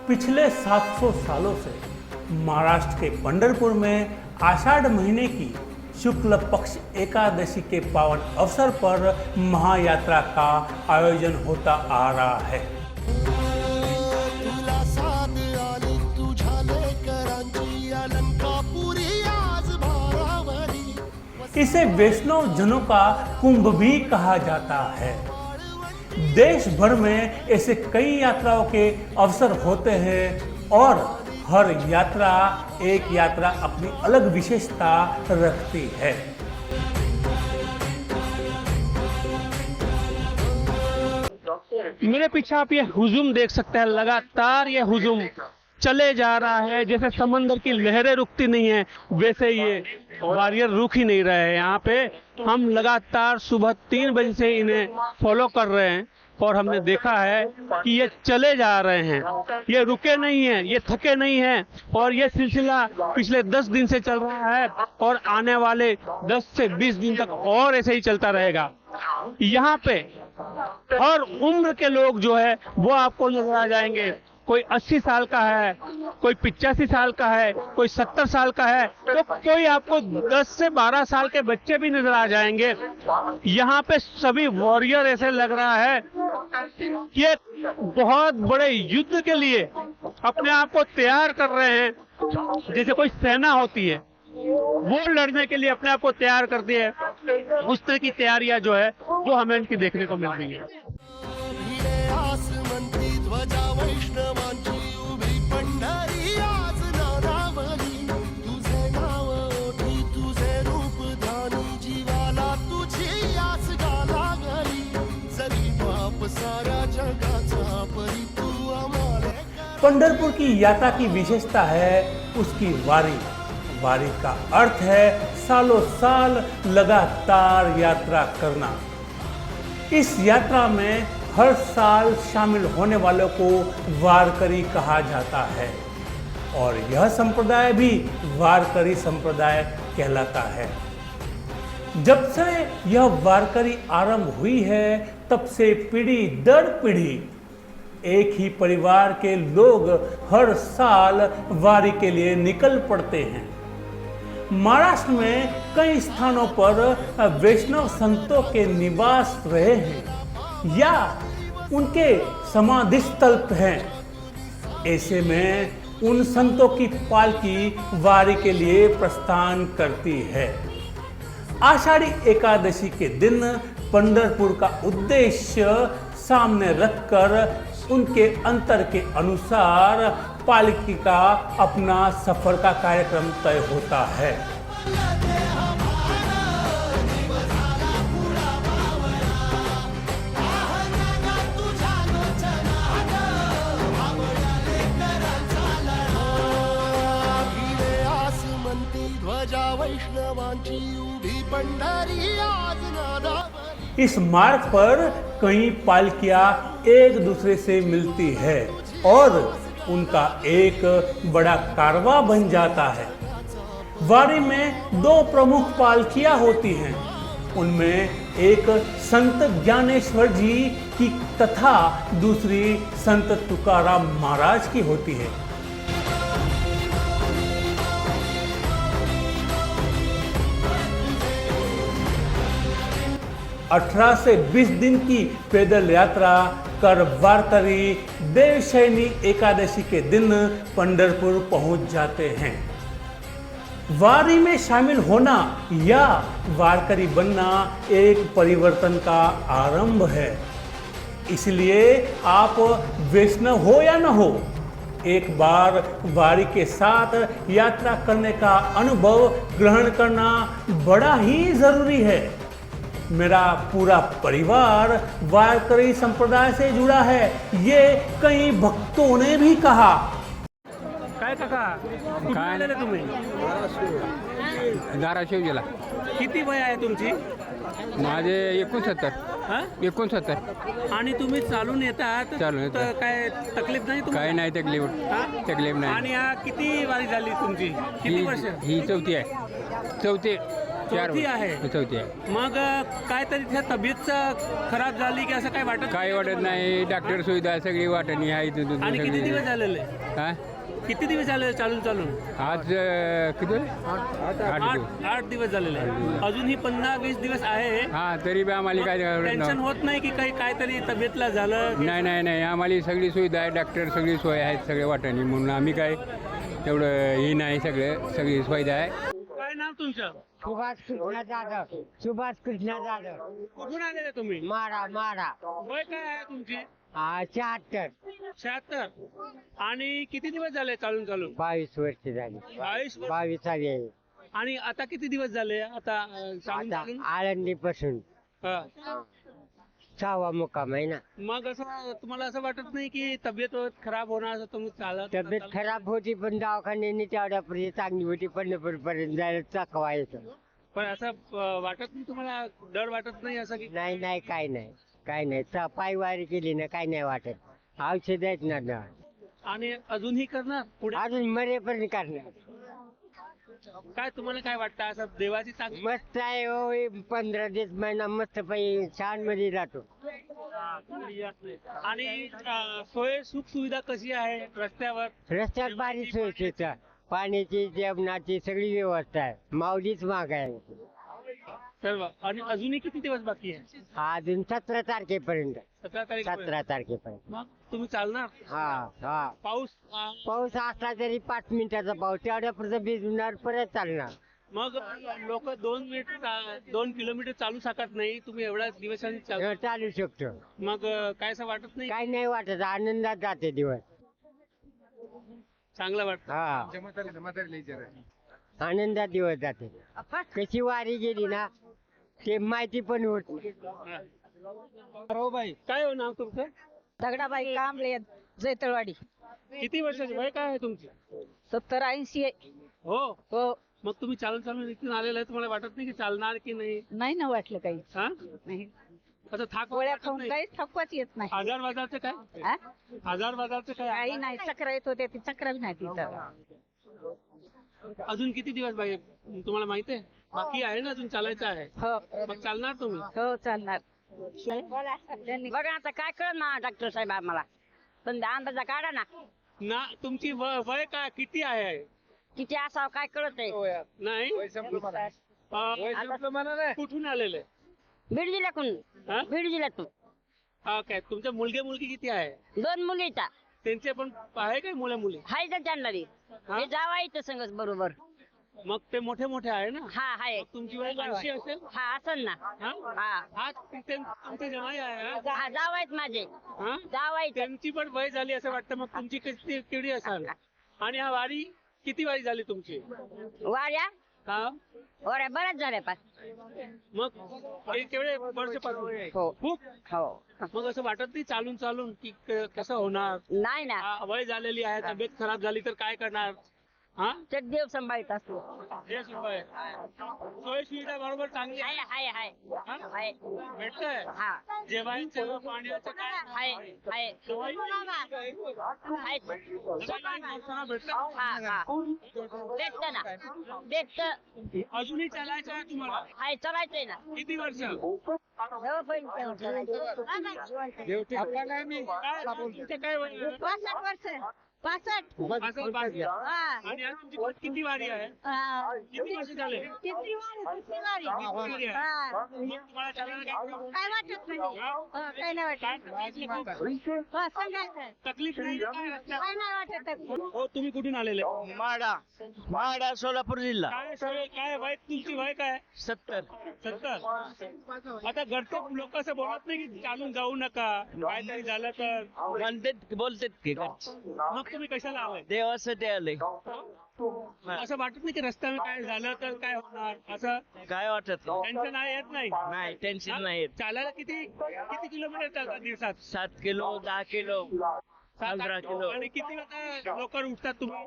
पिछले 700 सालों से महाराष्ट्र के पंढरपुर में आषाढ़ महीने की शुक्ल पक्ष एकादशी के पावन अवसर पर महायात्रा का आयोजन होता आ रहा है। इसे वैष्णव जनों का कुंभ भी कहा जाता है। देश भर में ऐसे कई यात्राओं के अवसर होते हैं और हर यात्रा अपनी अलग विशेषता रखती है। मेरे पीछे आप ये हुजूम देख सकते हैं, लगातार ये हुजूम चले जा रहा है। जैसे समंदर की लहरें रुकती नहीं है, वैसे ये वॉरियर रुक ही नहीं रहे हैं। यहाँ पे हम लगातार सुबह 3 बजे से इन्हें फॉलो कर रहे हैं और हमने देखा है कि ये चले जा रहे हैं, ये रुके नहीं हैं, ये थके नहीं हैं और ये सिलसिला पिछले 10 दिन से चल रहा है और आने वाले 10 से 20 दिन तक और ऐसे ही चलता रहेगा। यहाँ पे हर उम्र के लोग जो है वो आपको नजर आ जाएंगे। कोई 80 साल का है, कोई 85 साल का है, कोई 70 साल का है, तो कोई आपको 10 से 12 साल के बच्चे भी नजर आ जाएंगे। यहाँ पे सभी वॉरियर ऐसे लग रहा है कि एक बहुत बड़े युद्ध के लिए अपने आप को तैयार कर रहे हैं। जैसे कोई सेना होती है, वो लड़ने के लिए अपने आप को तैयार करती है, उस तरह की तैयारियां जो है वो हमें इनकी देखने को मिल रही है। पंढरपुर की यात्रा की विशेषता है उसकी वारी। वारी का अर्थ है सालों साल लगातार यात्रा करना। इस यात्रा में हर साल शामिल होने वालों को वारकरी कहा जाता है और यह संप्रदाय भी वारकरी संप्रदाय कहलाता है। जब से यह वारकरी आरंभ हुई है तब से पीढ़ी दर पीढ़ी एक ही परिवार के लोग हर साल वारी के लिए निकल पड़ते हैं। महाराष्ट्र में कई स्थानों पर वैष्णव संतों के निवास रहे हैं या उनके समाधि स्थल हैं। ऐसे में उन संतों की पालकी वारी के लिए प्रस्थान करती है। आषाढ़ी एकादशी के दिन पंढरपुर का उद्देश्य सामने रखकर उनके अंतर के अनुसार पालकी का अपना सफर का कार्यक्रम तय होता है। इस मार्ग पर कई पालकियां एक दूसरे से मिलती है और उनका एक बड़ा कारवां बन जाता है। वारी में 2 प्रमुख पालकियां होती हैं। उनमें एक संत ज्ञानेश्वर जी की तथा दूसरी संत तुकाराम महाराज की होती है। 18 से 20 दिन की पैदल यात्रा कर वारकरी देवशयनी एकादशी के दिन पंढरपुर पहुंच जाते हैं। वारी में शामिल होना या वारकरी बनना एक परिवर्तन का आरंभ है। इसलिए आप वैष्णव हो या न हो, एक बार वारी के साथ यात्रा करने का अनुभव ग्रहण करना बड़ा ही जरूरी है। मेरा पूरा परिवार वारकरी संप्रदाय से जुड़ा है, ये कई भक्तों ने भी कहा। काय काका, कुठून आलेले तुम्ही? धाराशिव जिल्हा. किती वय आहे तुमची? माझे 69. हा? 69. आणि तुम्ही चालून येतात चालून येतो. तर काय तकलीफ नाही तुम्हाला? काय नाही तकलीफ. हा? तकलीफ नाही. आणि किती वारी झाली तुमची? किती वर्ष? ही चौथी आहे. चौथी. चौथी आहे. चौथी आहे. मग काहीतरी त्या तब्येत खराब झाली की असं काय वाटत काही वाटत नाही. डॉक्टर सुविधा सगळी वाटणी आहे इथून आणि किती सगळी. दिवस झालेले हा? किती दिवस झाले चालून चालून आज किती? 8 8 दिवस झालेले अजूनही 15-20 दिवस आहे. हा तरी बी आम्हाला काय टेन्शन होत नाही की काही काहीतरी तब्येतला झालं नाही नाही नाही आम्हाला सगळी सुविधा आहे. डॉक्टर सगळी सोय आहेत सगळे वाटणी म्हणून आम्ही काय तेवढं ही नाही. सगळी सुविधा आहे. काय नाव तुमचं सुभाष कृष्ण जाधव. सुभाष कृष्ण जाधव. कुठून आलेले तुम्ही मारा मारा. वय काय आहे तुमची 76. 76 आणि किती दिवस झाले चालून चालून 22 वर्ष झाली. 22 वर्ष. 22 आहे. आणि आता किती दिवस झाले आता चालून आता चालून आळंदी पासून हा. 6वा मुक्काम आहे ना. मग असं तुम्हाला असं वाटत नाही की तब्येत खराब होणार असं तुम्ही चालत तब्येत खराब होती पण दवाखान्याने तेवढ्यापर्यंत चांगली होती. पंढरपूरपर्यंत जायला चाकवा येतं. पण असं वाटत नाही तुम्हाला डर वाटत नाही असं की नाही नाही काय नाही काय नाही. पायवारी केली ना काय नाही वाटत. औषध आहेत ना. आणि अजूनही करणार पुढे अजून मरेपर्यंत करणार. काय तुम्हाला काय वाटतं असं देवाची चांगली मस्त आहे हो. 15 दिवस महिना मस्त पाहिजे छान मध्ये राहतो. आणि सोय सुख सुविधा कशी आहे रस्त्यावर रस्त्यात भारी सोय आहे. पाण्याची जेवणाची सगळी व्यवस्था आहे. माऊलीच माग आहे. सर्व आणि अजूनही किती दिवस बाकी आहे अजून 17 तारखेपर्यंत. 17 तारीख 17 तारखेपर्यंत. मग तुम्ही चालणार हा हा. पाऊस पाऊस असला तरी 5 मिनिटाचा पाऊस तेवढ्यापुरतं भिजणार परत चालणार. मग लोक 2 किलोमीटर चालू शकत नाही तुम्ही एवढ्या दिवसांनी चालू शकतो. मग काय असं वाटत नाही काही नाही वाटत. आनंदात जाते दिवस. चांगलं वाटतं हा आनंदात दिवस जाते. कशी वारी गेली ना ते माहिती पण होत नाही. काय हो नाव तुमचं दगडाबाई कांबळे जैतळवाडी. किती वर्षाचे वय काय आहे तुमची 70-80 हो हो. मग तुम्ही चालून चालून इथून आलेलं आहे तुम्हाला वाटत नाही की चालणार की नाही नाही ना वाटलं काही. हा नाही असं थाक गोळ्या वाटत खाऊन नाही? काहीच थकवाच येत नाही. आजार बाजारचं काय हा? आजार बाजारचं काय काही नाही. चक्र येत होते ती चक्र बी नाही तिथं. अजून किती दिवस पाहिजे तुम्हाला माहिती आहे बाकी आहे ना अजून चालायचं आहे हो मग चालणार तुम्ही हो चालणार. बघा आता काय कळ ना डॉक्टर साहेब आम्हाला पण अंदाजा काढा ना ना तुमची वय काय किती आहे किती असावं काय कळत आहे. नाही कुठून आलेले बीड जिल्ह्यातून. हा? बीड जिल्ह्यातून काय तुमच्या मुलगे मुलगी आहे 2 मुली इथं त्यांचे पण आहे काय मुलं मुली हाय तर त्यांना बी. हा? हे जावा इथं संगच बरोबर. मग ते मोठे आहे ना हा हाय. मग तुमची वय 80 असेल हा असेल ना. हा हा हा तुमचे जमाई आहे हा? हा जावा आहेत माझे. हा? जावा इथं. त्यांची पण वय झाली असं वाटतं मग तुमची किती केवढी असाल आणि हा वारी किती वारी झाली तुमची वाऱ्या हा वाऱ्या बऱ्याच झाल्या पाच. मग हे केवढे वर्षापासून हो खूप हो. मग असं वाटत नाही चालून चालून की कसं होणार नाही ना वय झालेली आहे तब्येत खराब झाली तर काय करणार हा ते देव सांभाळत असतो. हे सोय सोय सुविधा बरोबर चांगली हाय आहे हाय हाय हा? हाय. भेटतंय हा जेवायचं पाण्याचं काय हाय हाय सोय? हाय. करताना भेटतं? हा हा भेटत ना भेटत. अजूनही चालायचं आहे तुम्हाला हाय चलायचंय ना. किती वर्ष हो, पण चलायचं. काय तुमचं काय वय आहे? 65 वर्ष 65. असं बाकी. हा. आणि आज तुमची किती वारी आहे हा. किती वर्ष झाले तिसरी वारी, तिसरी वारी. वारी आहे. हा. मग तुम्हाला चालायला काय काय वाटत नाही. हो, काही नाही काय वाटत. तकलीफ हो, सांगायचं. तकलीफ नाही काय रस्त्यावर? काय नाही वाटत. हो तुम्ही कुठून आलेले माडा सोलापूर जिल्हा. काय सवय काय वय तुमची वय काय 70. 70 आता घरचे लोक असं बोलत नाही की चालून जाऊ नका काहीतरी झालं तर म्हणतात बोलतात की मग तुम्ही कशाला आलाय देवासाठी आले. असं वाटत नाही की रस्त्यावर काय झालं तर काय होणार असं काय वाटत टेन्शन आहे येत नाही नाही. टेन्शन नाही येत. चालायला किती किती किलोमीटर चालतात दिवसात 7 किलो 10 किलो 15 किलो. आणि किती वाजता लवकर उठतात तुम्ही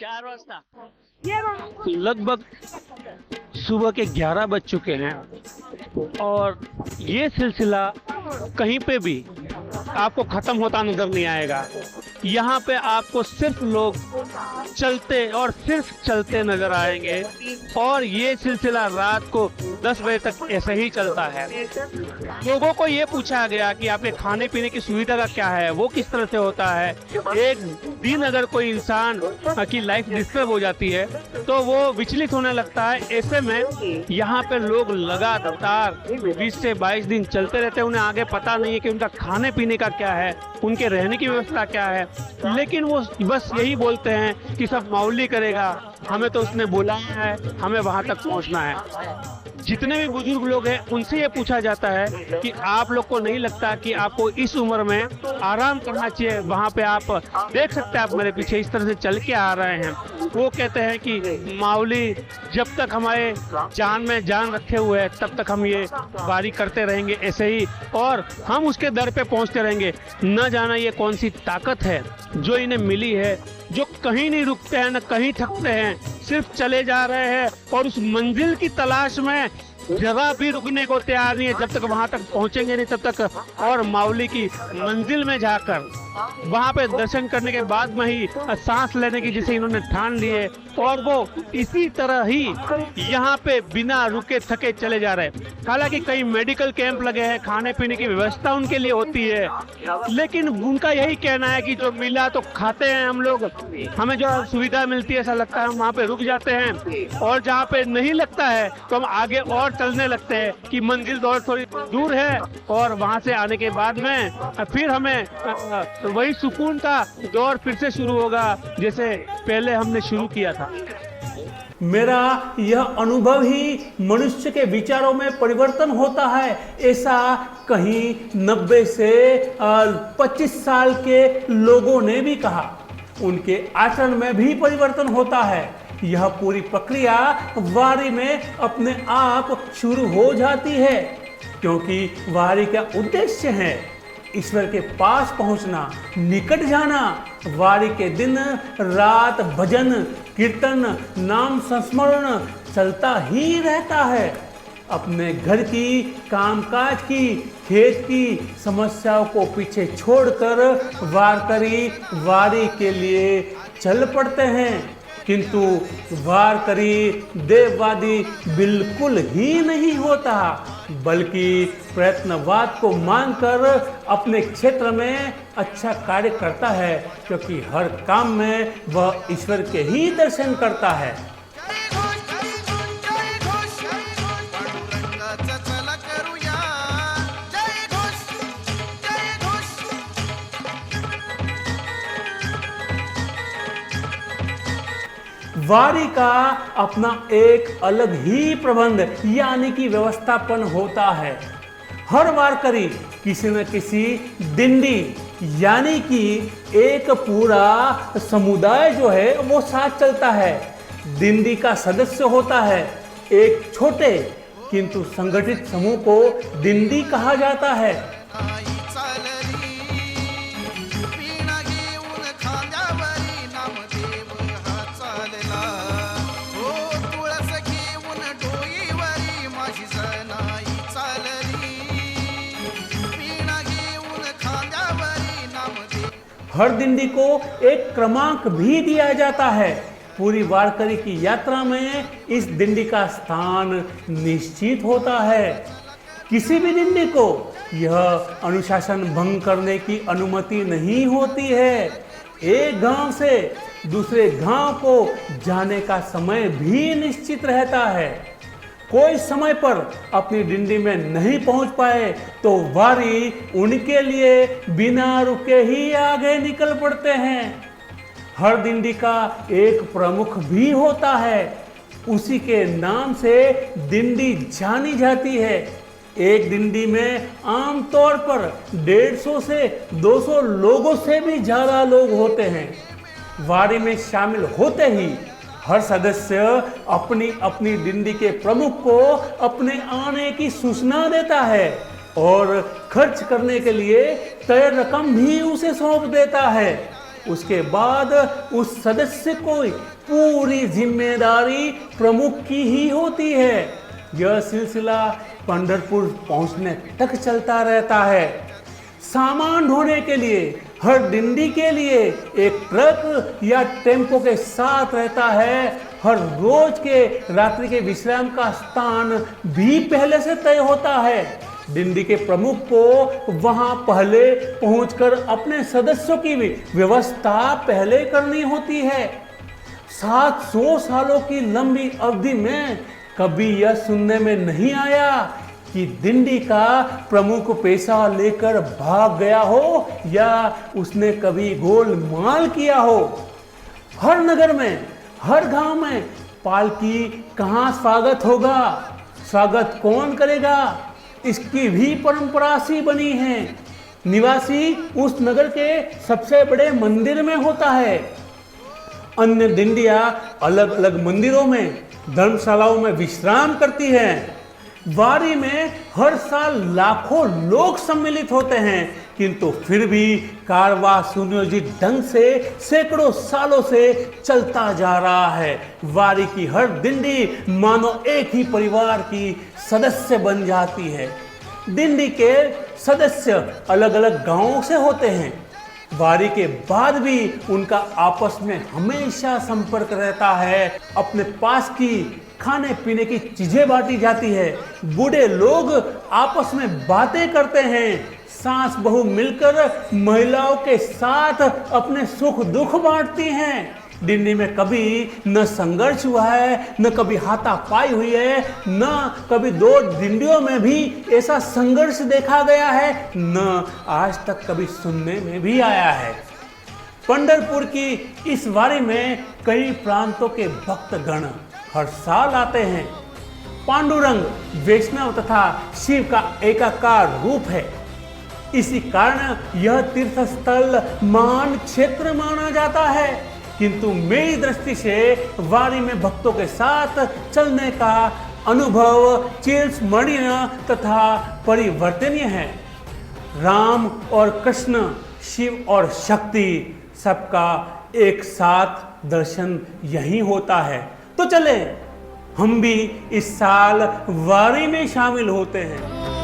4 वाजता. लगभग सुबह के 11 बज चुके हैं और ये सिलसिला कहीं पे भी आपको खत्म होता नजर नहीं आएगा। यहाँ पे आपको सिर्फ लोग चलते और सिर्फ चलते नजर आएंगे और ये सिलसिला रात को 10 बजे तक ऐसे ही चलता है। लोगों को ये पूछा गया कि आपके खाने पीने की सुविधा का क्या है, वो किस तरह से होता है। एक दिन अगर कोई इंसान की लाइफ डिस्टर्ब हो जाती है तो वो विचलित होने लगता है। ऐसे में यहाँ पे लोग लगातार 20 से 22 दिन चलते रहते हैं। उन्हें आगे पता नहीं है कि उनका खाने पीने का क्या है, उनके रहने की व्यवस्था क्या है, लेकिन वो बस यही बोलते हैं कि सब मौली करेगा, हमें तो उसने बुलाया है, हमें वहां तक पहुंचना है। जितने भी बुजुर्ग लोग हैं उनसे ये पूछा जाता है कि आप लोग को नहीं लगता कि आपको इस उम्र में आराम करना चाहिए। वहाँ पे आप देख सकते हैं, आप मेरे पीछे इस तरह से चल के आ रहे हैं। वो कहते हैं कि माउली जब तक हमारे जान में जान रखे हुए है तब तक हम ये वारी करते रहेंगे ऐसे ही, और हम उसके दर पे पहुँचते रहेंगे। न जाना ये कौन सी ताकत है जो इन्हें मिली है, जो कहीं नहीं रुकते हैं न कहीं थकते हैं, सिर्फ चले जा रहे हैं और उस मंजिल की तलाश में जगह भी रुकने को तैयार नहीं है जब तक वहां तक पहुंचेंगे नहीं तब तक। और माउली की मंजिल में जाकर वहां पे दर्शन करने के बाद में ही सांस लेने की जिसे इन्होंने ठान ली है, और वो इसी तरह ही यहाँ पे बिना रुके थके चले जा रहे हैं। हालांकि कई मेडिकल कैंप लगे हैं, खाने पीने की व्यवस्था उनके लिए होती है, लेकिन उनका यही कहना है कि जो मिला तो खाते हैं हम लोग, हमें जो सुविधा मिलती है ऐसा लगता है हम वहाँ पे रुक जाते हैं, और जहाँ पे नहीं लगता है तो हम आगे और चलने लगते हैं कि मंजिल दौड़ थोड़ी दूर है, और वहाँ से आने के बाद में फिर हमें वही सुकून का दौर फिर से शुरू होगा जैसे पहले हमने शुरू किया था। मेरा यह अनुभव ही मनुष्य के विचारों में परिवर्तन होता है, ऐसा कहीं 90 से 25 साल के लोगों ने भी कहा। उनके आचरण में भी परिवर्तन होता है। यह पूरी प्रक्रिया वारी में अपने आप शुरू हो जाती है, क्योंकि वारी का उद्देश्य है ईश्वर के पास पहुंचना, निकट जाना। वारी के दिन रात भजन कीर्तन नाम संस्मरण चलता ही रहता है। अपने घर की, कामकाज की, खेत की समस्याओं को पीछे छोड़कर वारकरी वारी के लिए चल पड़ते हैं। किंतु वारकरी देववादी बिल्कुल ही नहीं होता, बल्कि प्रयत्नवाद को मानकर अपने क्षेत्र में अच्छा कार्य करता है, क्योंकि हर काम में वह ईश्वर के ही दर्शन करता है। वारी का अपना एक अलग ही प्रबंध यानी कि व्यवस्थापन होता है। हर वारकरी किसी न किसी डिंडी यानी कि एक पूरा समुदाय जो है वो साथ चलता है। डिंडी का सदस्य होता है। एक छोटे किंतु संगठित समूह को डिंडी कहा जाता है। हर डिंडी को एक क्रमांक भी दिया जाता है। पूरी वारकरी की यात्रा में इस डिंडी का स्थान निश्चित होता है। किसी भी डिंडी को यह अनुशासन भंग करने की अनुमति नहीं होती है। एक गांव से दूसरे गांव को जाने का समय भी निश्चित रहता है। कोई समय पर अपनी डिंडी में नहीं पहुंच पाए तो वारी उनके लिए बिना रुके ही आगे निकल पड़ते हैं। हर डिंडी का एक प्रमुख भी होता है। उसी के नाम से डिंडी जानी जाती है। एक डिंडी में आमतौर पर 150 से 200 लोगों से भी ज्यादा लोग होते हैं। वारी में शामिल होते ही हर सदस्य अपनी अपनी डिंडी के प्रमुख को अपने आने की सूचना देता है और खर्च करने के लिए तय रकम भी उसे सौंप देता है। उसके बाद उस सदस्य को पूरी जिम्मेदारी प्रमुख की ही होती है। यह सिलसिला पंढरपुर पहुंचने तक चलता रहता है। सामान ढोने के लिए हर डिंडी के लिए एक ट्रक या टेम्पो के साथ रहता है। हर रोज के रात्रि के विश्राम का स्थान भी पहले से तय होता है। डिंडी के प्रमुख को वहां पहले पहुंचकर अपने सदस्यों की व्यवस्था पहले करनी होती है। 700 सालों की लंबी अवधि में कभी यह सुनने में नहीं आया कि डिंडी का प्रमुख पैसा लेकर भाग गया हो या उसने कभी गोलमाल किया हो। हर नगर में, हर गांव में पालकी कहाँ स्वागत होगा, स्वागत कौन करेगा, इसकी भी परंपरा सी बनी है। निवासी उस नगर के सबसे बड़े मंदिर में होता है। अन्य डिंडियां अलग अलग मंदिरों में, धर्मशालाओं में विश्राम करती हैं। वारी में हर साल लाखों लोग सम्मिलित होते हैं, किंतु फिर भी कारवां सुनियोजित ढंग से सैकड़ों सालों से चलता जा रहा है। वारी की हर डिंडी मानो एक ही परिवार की सदस्य बन जाती है। डिंडी के सदस्य अलग अलग गांवों से होते हैं। वारी के बाद भी उनका आपस में हमेशा संपर्क रहता है। अपने पास की खाने पीने की चीजें बांटी जाती है। बूढ़े लोग आपस में बातें करते हैं। सास बहू मिलकर महिलाओं के साथ अपने सुख दुख बांटती हैं। डिंडी में कभी न संघर्ष हुआ है, न कभी हाथापाई हुई है, न कभी दो डिंडियों में भी ऐसा संघर्ष देखा गया है, न आज तक कभी सुनने में भी आया है। पंढरपुर की इस वारी में कई प्रांतों के भक्तगण हर साल आते हैं। पांडुरंग वैष्णव तथा शिव का एकाकार रूप है। इसी कारण यह तीर्थ स्थल महान क्षेत्र माना जाता है। किंतु मेरी दृष्टि से वारी में भक्तों के साथ चलने का अनुभव चिरस्मरणीय तथा परिवर्तनीय है। राम और कृष्ण, शिव और शक्ति, सबका एक साथ दर्शन यही होता है। तो चले हम भी इस साल वारी में शामिल होते हैं।